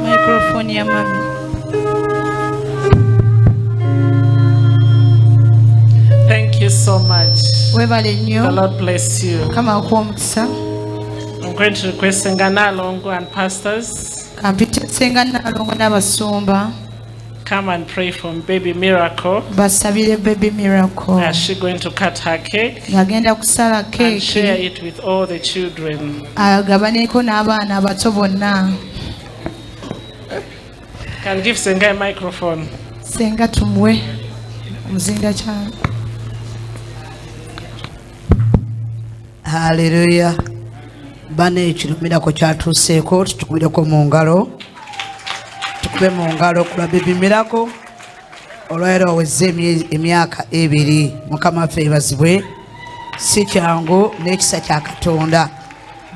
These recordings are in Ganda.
Microphone ya mami. Thank you so much. Webale The nnyo. Lord bless you. Kama akuwa omukisa. I'm going to request Senganalongo and pastors Kampite Senga Nalongo n'abasumba come and pray for baby Miracle. basabire baby Miracle. Is she going to cut her cake Ngagenda kusala and share keeki it with all the children? agabaneko n'abaana abato bonna. Can give Senga a microphone. Senga tumuwe omuzinga kyalo. Hallelujah. Bane ekirumira ko kyatuseeko tukubireko mu ngalo. Tukube mu ngalo kula baby Miracle. Olwairo aweze emyaka 2 Mukama ffe bazibwe. Si kyangu n'ekisa kya Katonda.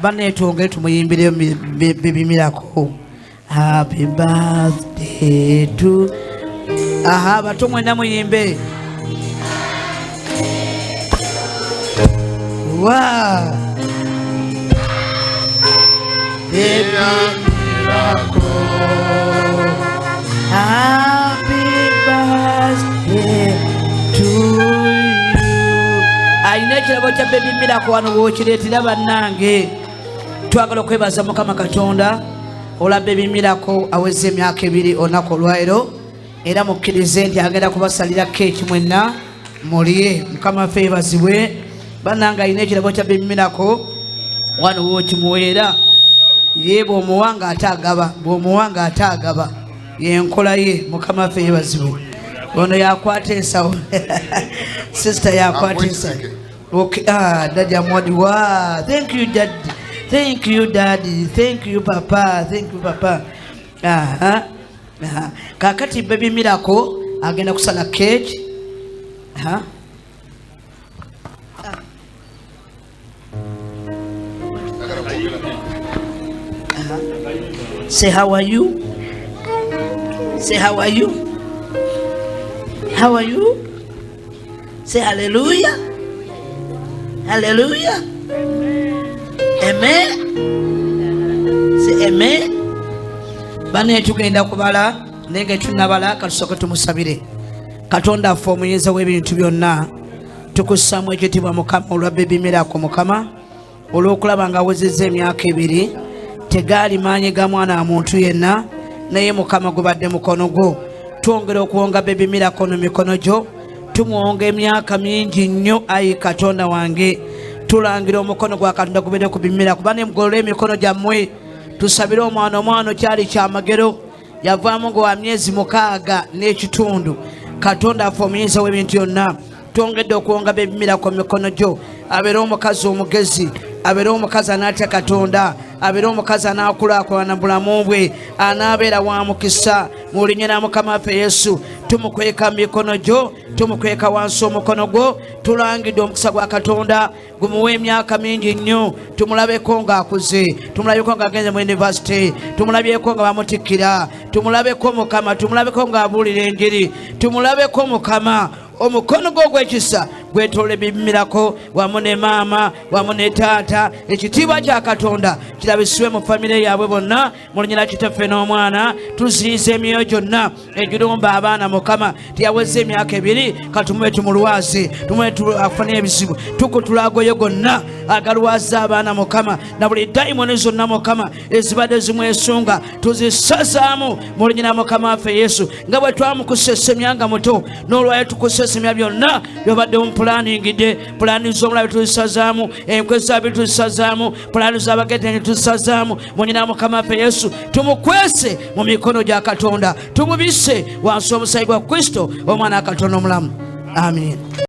Bane twongere tumuyimbire baby Miracle. Happy birthday to. Aha, bato mwenda muyimbe. Wow. Baby Miracle. Happy birthday to you. Aina ekirabo kya baby Miracle wano wookireetera bannange. Twagala okwebaza Mukama Katonda. Ola baby Miracle aweze emyaka 2 olunaku olwairo. Era mukkirize nti agenda kubasalira keeki mwenna mulye. Mukama ffe yeebazibwe. Bannange alina ekirabo kya baby Miracle wano wookimuweera. Ye bw'omuwanga ate agaba, bw'omuwanga ate agaba. Yenkola ye. Mukama ffe yeebazibwe. Ono yakwata ensawo. Sister yakwata ensawo. Okay, Daddy Amwadi. Wow, thank you Daddy. Thank you Daddy. Thank you Papa. Thank you Papa. Kakati baby Miracle agenda kusala cake. Say how are you? Say how are you? How are you? Say hallelujah. Hallelujah. Amen. Say amen. Bane tugenda kubala nenge tunabala katusoke tumusabire. Katonda affe omuyinza w'ebintu byonna tukussamu ekitiibwa Mukama olwa baby Miracle. Mukama olw'okulaba nga awezezza emyaka 2 tegaali maanyi ga mwana wa muntu yenna naye Mukama gubadde mukono gwo. Twongera okuwonga baby Miracle no mikono gyo. Tumuwonga emyaka mingi nnyo ayi Katonda wange. Tulangira omukono gwa Katonda gubere ku baby Miracle. Bane mugolole emikono gyammwe tusabire omwana kyali kyamagero yavaamu ngo wa myezi 6 n'ekitundu. Katonda affe omuyinza w'ebintu byonna twongedde okuwonga baby Miracle mikono gyo. Abeera omukazi omugezi, abeera omukazi anaatya Katonda, abeera omukazi anaakulaakulana bulamu bwe, anaabeera wa mukisa mu linnya lya Mukama waffe Yesu. Tumukweka mikono gyo, tumukweka wansi omukono gwo. Tulangidde omukisa gwa Katonda gumuwe emyaka mingi nnyo. Tumulabeko ng'akuze, tumulabeko ng'agenze mu university, tumulabyeko nga bamutikkira, tumulabeko Mukama, tumulabeko ng'abuulira enjiri, tumulabeko Mukama. Omukono gwo gw'ekisa gwetoole baby Miracle wamu ne maama wamu ne taata. Ekitiibwa kya Katonda kirabisibwe mu famire yaabwe bonna mu linnya lya Kitaffe n'Omwana. Tuziyiza emyoyo gyonna egirumba abaana Mukama tiyaweza emyaka 2 katumuwe tumulwaze tumuwe afune ebizibu tukutulagoye gonna agalwaza abaana Mukama na buli dayimoni zonna Mukama ezibadde zimwesunga tuzisazaamu mu linnya lya Mukama waffe Yesu. Nga bwe twamukusesemyanga muto n'olwayo tukusesemya byonna byobadde mu planingidde. Pulani z'omulabe tuzisazaamu, enkwe z'abiri tuzisazaamu, pulani z'abagetenyi tuzisazaamu mu linnya lya Mukama waffe Yesu. Tumukwese mu mikono gya Katonda, tumubise wansi omusaayi gwa Kristo omwana wa Katonda omulamu. Amen.